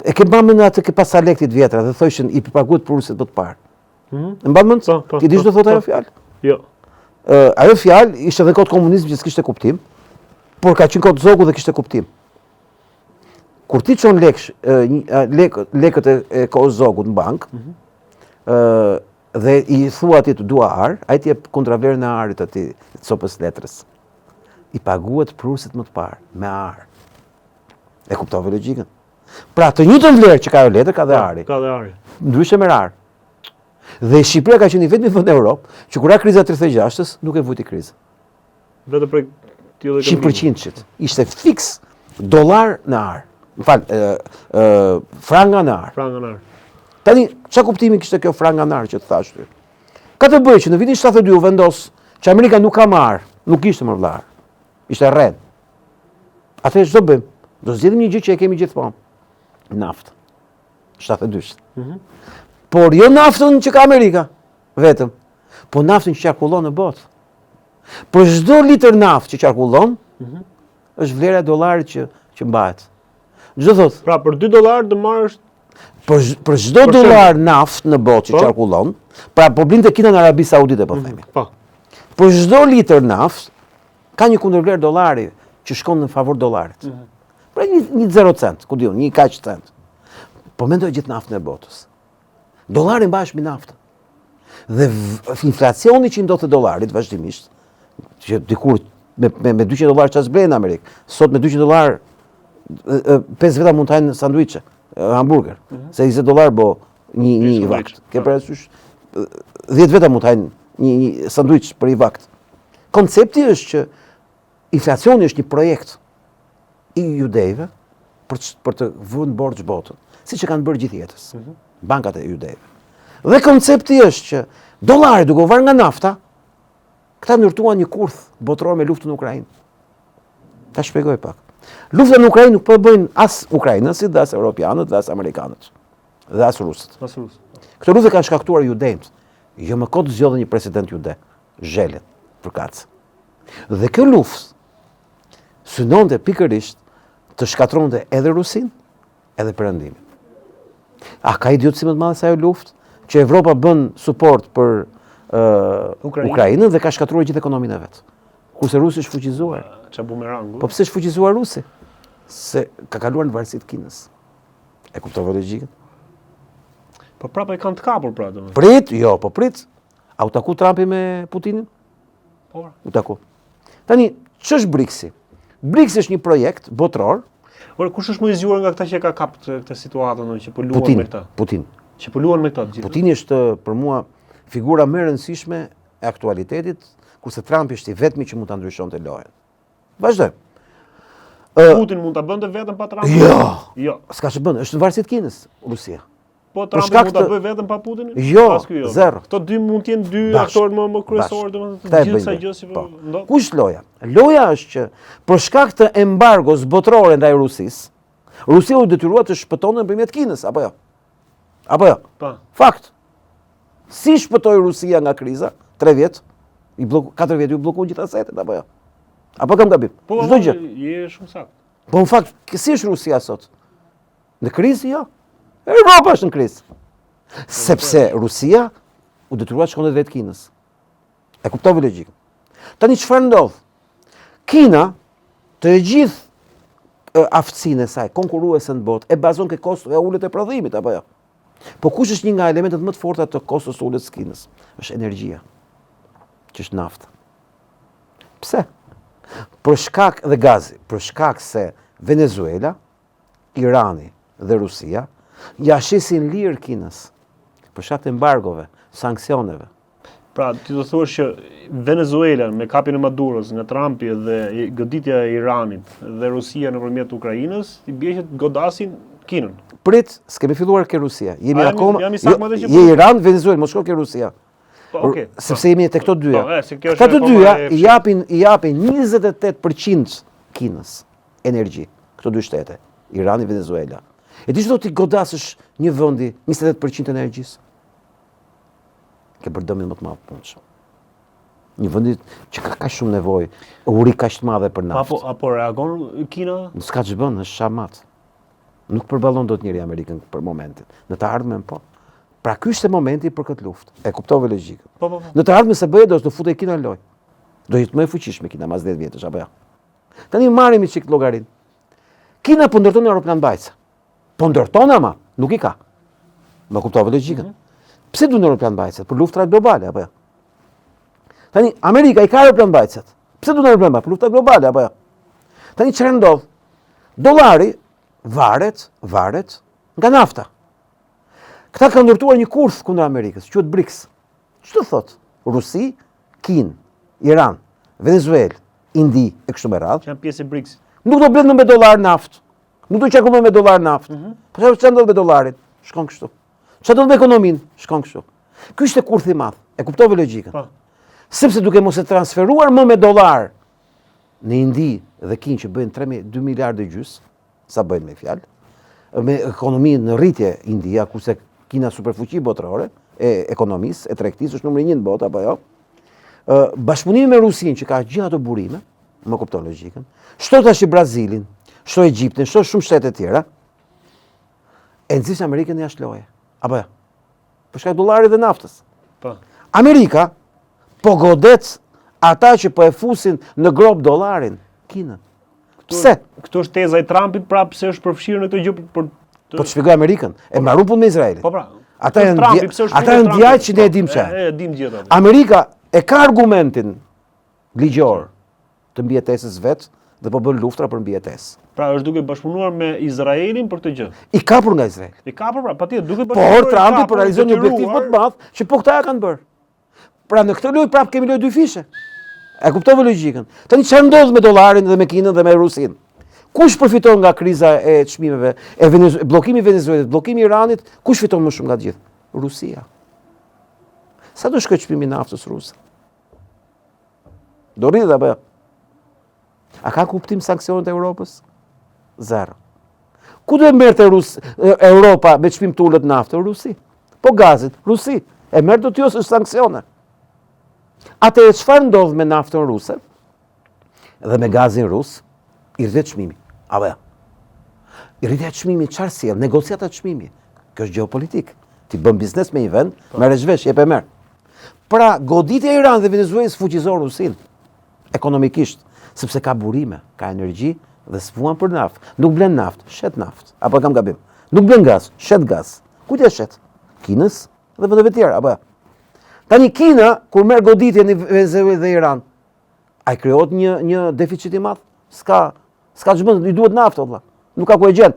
E ke mbanë në atë ke pas Alektit vjetra dhe thoshin i përpaguhet për rusit më të parë. E mbanë mend? Ti di ç'do thotë ajo fjalë? Jo. Ajo fjalë ishte edhe kod komunizmi që s'kishte kuptim, por ka qenë kod zogu dhe kishte kuptim. Kur ti çon lekët e kohës zogut në bankë, dhe i thua ti të dua ar, ai ti jep kontravlerën e arit atij copës letrës. I paguhet prusit më të parë me ar. E kuptove logjikën? Pra të njëjtën vlerë që ka ajo letër ka dhe ari. Ka dhe ari. Ndryshe me rar. Dhe Shqipëria ka qenë vetëm vend në Europë që kur ka kriza 36-s nuk e vujti krizën. Vetëm për 100% ishte fiks dollar në ar. Franga në ar. Franga në ar. Tani, çfarë kuptimi kishte kjo franga në ar që të thash ty? Ka të bëjë që në vitin 72 u vendos që Amerika nuk ka marr, nuk ishte më vllar. Ishte rreth. Atëherë ç'do bëjmë? Do zgjedhim një gjë që e kemi gjithmonë. Naftë. 72. Por jo naftën që ka Amerika, vetëm. Po naftën që qarkullon në botë. Për çdo litër naftë që qarkullon, është vlera e dollarit që mbahet. Çdo thotë. Pra për $2 të marrësh për çdo dollar naftë në botë që qarkullon, pra po blinte Kina në Arabi Saudite po themi. Po. Për çdo litër naftë ka një kundërvlerë dollari që shkon në favor dollarit. Pra një 0 cent, ku diun, një kaq cent. Po mendoj gjithë naftën e botës. Dollari mbahesh mbi naftën. Dhe inflacioni që ndodh te dollarit vazhdimisht, që dikur me $200 çfarë blen në Amerikë, sot me $200 5 veta mund të hajnë sanduiçe, hamburger, se $20 bo një vakt. Ke parasysh 10 veta mund të hajnë një sanduiç për një vakt. Koncepti është që inflacioni është një projekt i judejve për të vënë borxh botën, siç e kanë bërë gjithë jetës. Bankat e judejve. Dhe koncepti është që dollari duke u varur nga nafta, këta ndërtuan një kurth botëror me luftën në Ukrainë. Ta shpjegoj pak. Lufta në Ukrainë nuk po e bëjnë as ukrainësit, as europianët, as amerikanët, dhe as rusët. Këto lufte kanë shkaktuar judejt. Jo më kot zgjodhen një president jude, zhelet për kacë. Dhe kjo luftë synonte pikërisht të shkatronte edhe Rusin, edhe Perëndimin. A ka idiotësi më të madhe se ajo luftë që Evropa bën suport për Ukrainën dhe ka shkatruar gjithë ekonominë e vet. Kurse Rusi është fuqizuar. Ç'a bumerangu. Po pse është fuqizuar Rusi? Se ka kaluar në varësi të Kinës. E kuptove logjikën? Po prapë e kanë të kapur pra domethënë. Prit, jo, po prit. A u taku Trumpi me Putinin? Po. U taku. Tani, ç'është BRICS-i? BRICS është një projekt botëror. Por kush është më i zgjuar nga këta që ka kapë këtë situatën që po luan me këta? Putin. Që po luan me këta të gjithë. Putini është për mua figura më e rëndësishme e aktualitetit, kurse Trumpi është i vetmi që mund ta ndryshonte lojën. Vazhdojmë. Putin mund ta bënte vetëm pa Trumpin? Jo. S'ka që bën, është në varësi të Kinës, Rusia. Po Trumpi mund ta bëjë vetëm pa Putinin? Jo, zero. Këto dy mund të jenë dy aktorë më kryesorë domethënë të gjithë sa gjë që ndodh. Ku është loja? Loja është që për shkak të embargos botërore ndaj Rusisë, Rusia u detyrua të shpëtonte nëpërmjet Kinës, apo jo? Apo jo? Po. Fakt. Si shpëtoi Rusia nga kriza? 3 vjet, 4 vjet u bllokuan gjithë asetet, apo jo? Apo kam gabim? Çdo gjë. Je shumë saktë. Po në fakt, si është Rusia sot? Në krizë jo. Europa është në krizë. Sepse Rusia u detyrua të shkonte drejt Kinës. E kuptove logjikën. Tani çfarë ndodh? Kina, të gjithë aftësinë e saj konkurruese në botë, e bazon ke kosto e ulët e prodhimit, apo jo? Po kush është një nga elementet më të forta të kostos së uljes së Kinës? Është energjia, që është nafta. Pse? Për shkak dhe gazi, për shkak se Venezuela, Irani dhe Rusia ja shesin lirë Kinës, për shkak të embargove, sanksioneve. Pra, ti do thuash që Venezuela me kapjen e Maduros nga Trumpi dhe goditja e Iranit dhe Rusia nëpërmjet Ukrainës, i bie që të godasin Kinën. Prit, s'kemi filluar ke Rusia. Jemi akoma je Iran, Venezuela, mos shko ke Rusia. Sepse jemi te këto dyja. Këto të dyja i japin 28% Kinës energji, këto dy shtete, Irani, Venezuela. E di që do t'i godasësh një vendi 28% energjisë? Ke bërë dëmin më të madh punëshëm. Një vendi që ka kaq shumë nevojë, uri kaq të madhe për naftë. Apo reagon Kina? S'ka ç'bën, është shamat. Nuk përballon dot njëri Amerikën për momentin. Në të ardhmen po. Pra ky është momenti për këtë luftë. E kuptove logjikën. Po. Në të ardhmen se bëhet do të futej Kina në lojë. Do jetë më e fuqishme Kina mas 10 vjetësh apo jo. Tani marrim çik llogarin. Kina po ndërton aeroplan bajce. Po ndërton ama, nuk i ka. Më kuptove logjikën. Pse duan aeroplan bajce? Për luftra globale apo jo. Tani Amerika i ka aeroplan bajcet. Pse duan aeroplan bajce? Për luftra globale apo jo. Tani çfarë ndodh? Dollari varet nga nafta. Këta kanë ndërtuar një kurth kundër Amerikës, quhet BRICS. Ç'do thot? Rusi, Kinë, Iran, Venezuelë, Indi e kështu me radhë. Që janë pjesë e BRICS. Nuk do blenë me dollar naftë. Nuk do qarkullojnë me dollar naftë. Po çfarë ndodh me dollarin? Shkon kështu. Çfarë do me ekonominë? Shkon kështu. Ky është kurthi i madh. E kuptove logjikën? Po. Sepse duke mos e transferuar më me dollar në Indi dhe Kinë që bëjnë 2 miliardë gjys, sa bëjnë me fjalë, me ekonominë në rritje India, kurse Kina superfuqi botërore e ekonomisë, e tregtisë, është numri 1 në botë apo jo. Bashkëpunimi me Rusinë që ka gjithë ato burime, më kupton logjikën. Shto tash Brazilin, shto Egjiptin, shto shumë shtete tjera. E nxis Amerikën jashtë loje. Apo jo. Për shkak të dollarit dhe naftës. Po. Amerika po godet ata që po e fusin në grop dollarin, Kinën. Pse? Këtu është teza e Trumpit, prapë se është përfshirë në këtë gjë për Po të shpjegoj Amerikën, e mbaron punë me Izraelin. Po pra. Ata janë djajë që ne e dim çfarë. E dim gjithë atë. Amerika e ka argumentin ligjor të mbijetesës vet dhe po bën luftra për mbijetesë. Pra është duke bashkëpunuar me Izraelin për këtë gjë. I kapur nga Izraeli. I kapur pra, patjetër duke bashkëpunuar. Por Trumpi po realizon një objektiv më të madh që po këta ja kanë bërë. Pra në këtë lojë prapë kemi lojë dy fishe. E kuptove logjikën. Tani çfarë ndodh me dollarin dhe me Kinën dhe me Rusinë? Kush përfiton nga kriza e çmimeve, bllokimi i Venezuelës, bllokimi i Iranit, kush fiton më shumë nga të gjithë? Rusia. Sa do shkojë çmimi i naftës ruse? Do rritet apo jo? A ka kuptim sanksionet e Europës? Zero. Ku do e merrte Europa me çmim të ulët naftë? Rusi. Po gazit, Rusi. E merr do t'jos është sanksione. Atëherë çfarë ndodh me naftën ruse? Dhe me gazin rus? I rritet çmimi. Apo jo. I rritet çmimi çfarë sjell? Negociata çmimi. Kjo është gjeopolitik. Ti bën biznes me një vend, merresh vesh, jep e merr. Pra, goditja e Iranit dhe Venezuelës fuqizon Rusinë ekonomikisht, sepse ka burime, ka energji dhe s'vuan për naftë. Nuk blen naftë, shet naftë. Apo kam gabim? Nuk blen gaz, shet gaz. Kujt e shet? Kinës dhe vendeve tjera, apo jo. Tani Kina kur merr goditjen e Venezuelës dhe Iran, ai krijohet një deficit i madh? S'ka ç'bën, i duhet naftë valla. Nuk ka ku e gjen.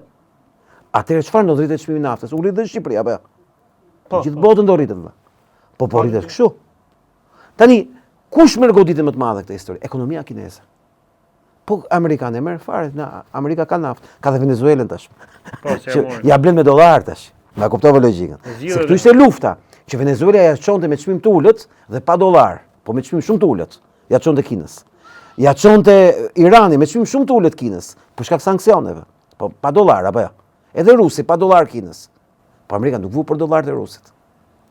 Atëherë çfarë do rritet çmimi i naftës? U rritet në Shqipëri apo jo? Po. Gjithë botën do rritet valla. Po rritet kështu. Tani kush merr goditjen më të madhe këtë histori? Ekonomia kineze. Po amerikanë merr fare, Amerika ka naftë, ka dhe Venezuelën tash. Po, si ja blen me dollar tash. Ma kuptova logjikën. Se këtu ishte lufta, që Venezuela ja çonte me çmim të ulët dhe pa dollar, po me çmim shumë të ulët. Ja çonte Kinës. Ja çonte Irani me çmim shumë të ulët Kinës, për shkak sanksioneve. Po pa dollar apo jo. Edhe Rusi pa dollar Kinës. Po Amerika nuk vu për dollar të Rusit.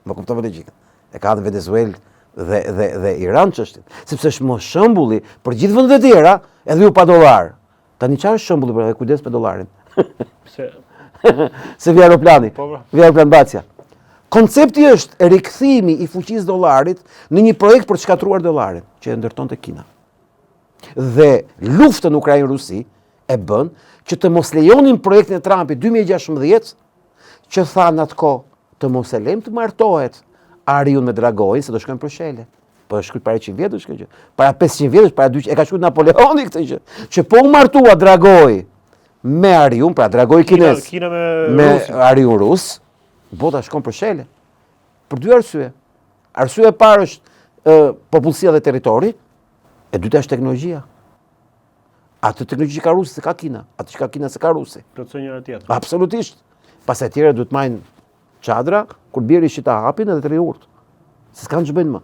Më kuptova logjikën. E ka në Venezuelë dhe Iran çështën, sepse është më shembulli për gjithë vendet e tjera, edhe ju pa dollar. Tani çfarë është shembulli për kujdes me dollarin? Se vi aeroplani. Vi aeroplan Bacia. Koncepti është rikthimi i fuqisë dollarit në një projekt për të shkatruar dollarin, që e ndërtonte Kina. Dhe lufta në Ukrainë-Rusi e bën që të mos lejonin projektin e Trumpit 2016, që tha në atë kohë të mos e lejmë të martohet Ariun me Dragojin, se do shkojnë për shele. Po është shkruar para 100 vjetësh kjo gjë. Para 500 vjetësh, para 200, e ka shkruar Napoleoni këtë gjë. Që po u martua Dragoi me Ariun, pra Dragoi kinez, me Ariun rus, bota shkon për shele. Për dy arsye. Arsyeja e parë është popullsia dhe territori, e dyta është teknologjia. Atë teknologji ka Rusi se ka Kina, atë që ka Kina se ka Rusi. Plotëson njëra tjetrën. Absolutisht. Pastaj tjerë duhet marrin çadra kur bjerë shita hapin edhe të riurt. Se s'kan ç'bëjnë më.